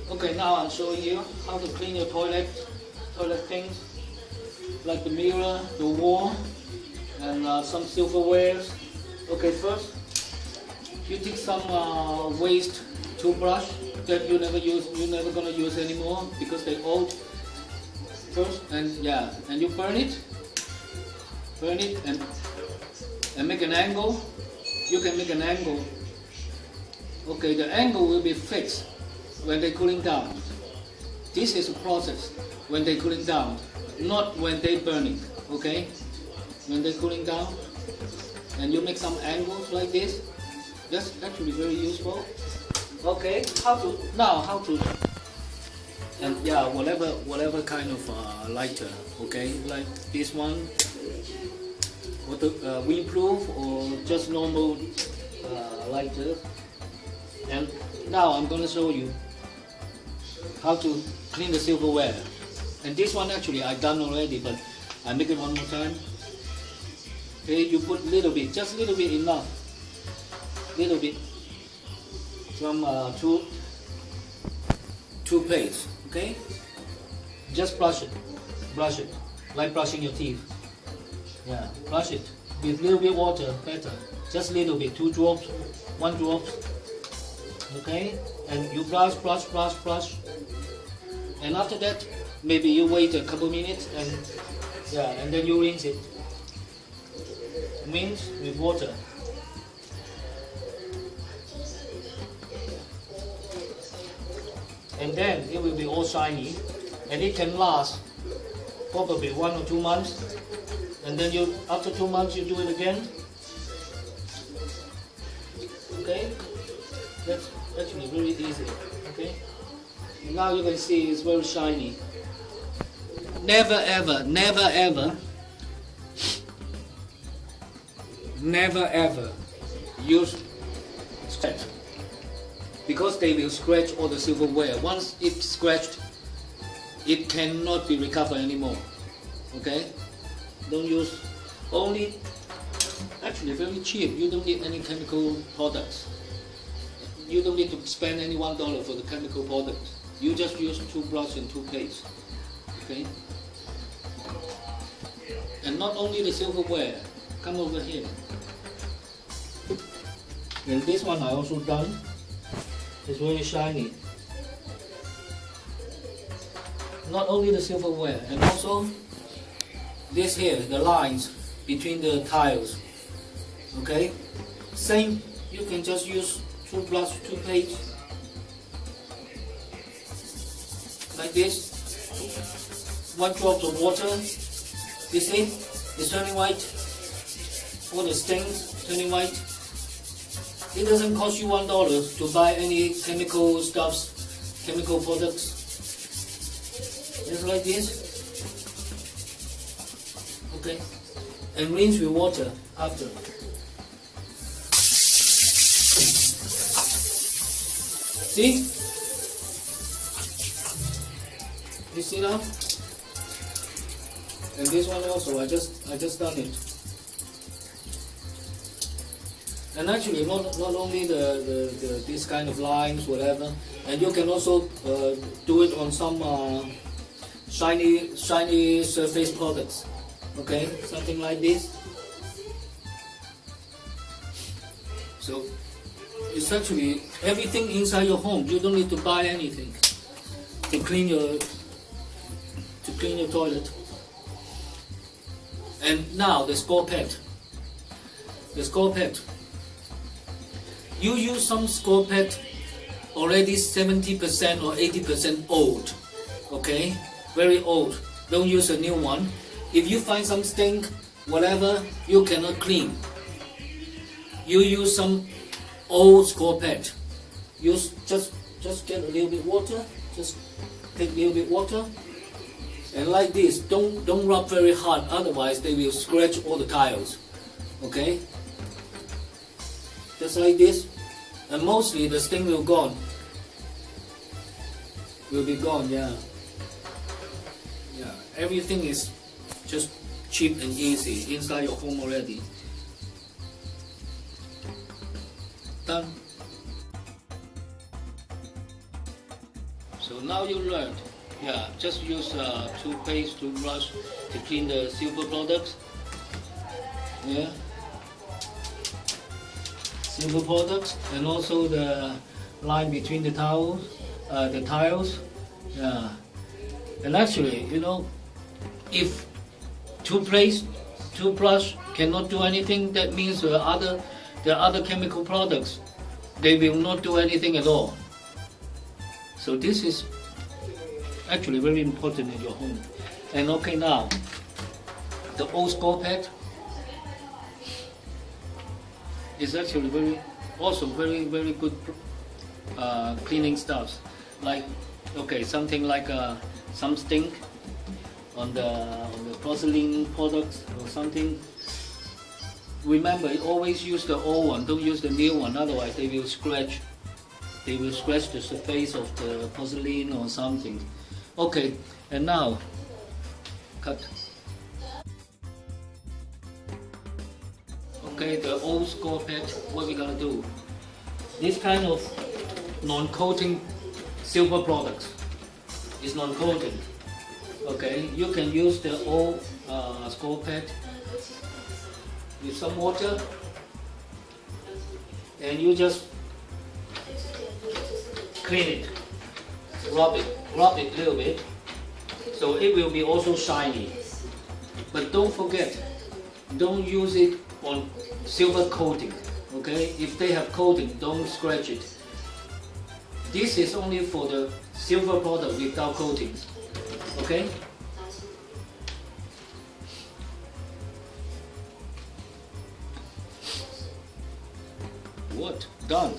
Okay, now I'm showing you how to clean your toilet things like the mirror, the wall, and some silverwares. Okay, first you take some waste toothbrush that you're never gonna use anymore because they're old. First, and you burn it and make an angle. You can make an angle. Okay, the angle will be fixed when they're cooling down. This is a process when they're cooling down, not when they're burning. Okay, when they're cooling down, and you make some angles like this. That's actually very useful. Okay, how to and whatever kind of lighter. Okay, like this one, or the windproof or just normal lighter. And now I'm going to show you how to clean the silverware. And this one actually I've done already, but I make it one more time. Okay, you put a little bit, just a little bit enough. Little bit from toothpaste. Okay, just brush it, like brushing your teeth. Yeah, brush it with a little bit water, better. Just a little bit, 2 drops, 1 drop. Okay, and you brush, and after that, maybe you wait a couple minutes, and then you rinse it. Rinse with water. And then it will be all shiny, and it can last probably 1 or 2 months. And then after 2 months, you do it again. Okay, that's actually very easy. Okay, and now you can see it's very shiny. Never ever use scratch, because they will scratch all the silverware. Once it's scratched, it cannot be recovered anymore. Okay, don't use, only actually very cheap. You don't need any chemical products. You don't need to spend any $1 for the chemical products. You just use toothbrush and toothpaste. Okay, and not only the silverware. Come over here. And this one I also done. It's very shiny. Not only the silverware, and also this here, the lines between the tiles. Okay, same. You can just use toothbrush, toothpaste, like this. 1 drop of water. You see, it's turning white. All the stains turning white. It doesn't cost you $1 to buy any chemical stuffs, chemical products. Just like this. Okay, and rinse with water after. See? You see now? And this one also, I just done it. And actually, not only this kind of lines, whatever, and you can also do it on some shiny surface products. Okay, something like this. So it's actually everything inside your home. You don't need to buy anything to clean your toilet. And now the scour pad. The scour pad. You use some scour pad already 70% or 80% old. Okay, very old. Don't use a new one. If you find some stink, whatever, you cannot clean. You use some old scour pad. Use just get a little bit water. Just take a little bit water. And like this, don't rub very hard, otherwise they will scratch all the tiles. Okay? Just like this, and mostly the stain will be gone. Yeah. Everything is just cheap and easy inside your home already. Done. So now you learned. Yeah, just use toothpaste, toothbrush to clean the silver products. Yeah. Silver products, and also the line between the tiles. Yeah. And actually, you know, if toothbrush cannot do anything, that means the other chemical products, they will not do anything at all. So this is actually very important in your home. And okay, now the old scour pad is actually very good cleaning stuff. Like something like some stink on the porcelain products or something. Remember, always use the old one. Don't use the new one. Otherwise, they will scratch. They will scratch the surface of the porcelain or something. Okay, and now cut. Okay, the old scour pad. What we gonna do? This kind of non-coating silver products is non-coating. Okay, you can use the old scour pad with some water, and you just clean it, rub it a little bit, so it will be also shiny. But don't forget, don't use it on silver coating. Okay, if they have coating, don't scratch it. This is only for the silver product without coatings. Okay. What? Done.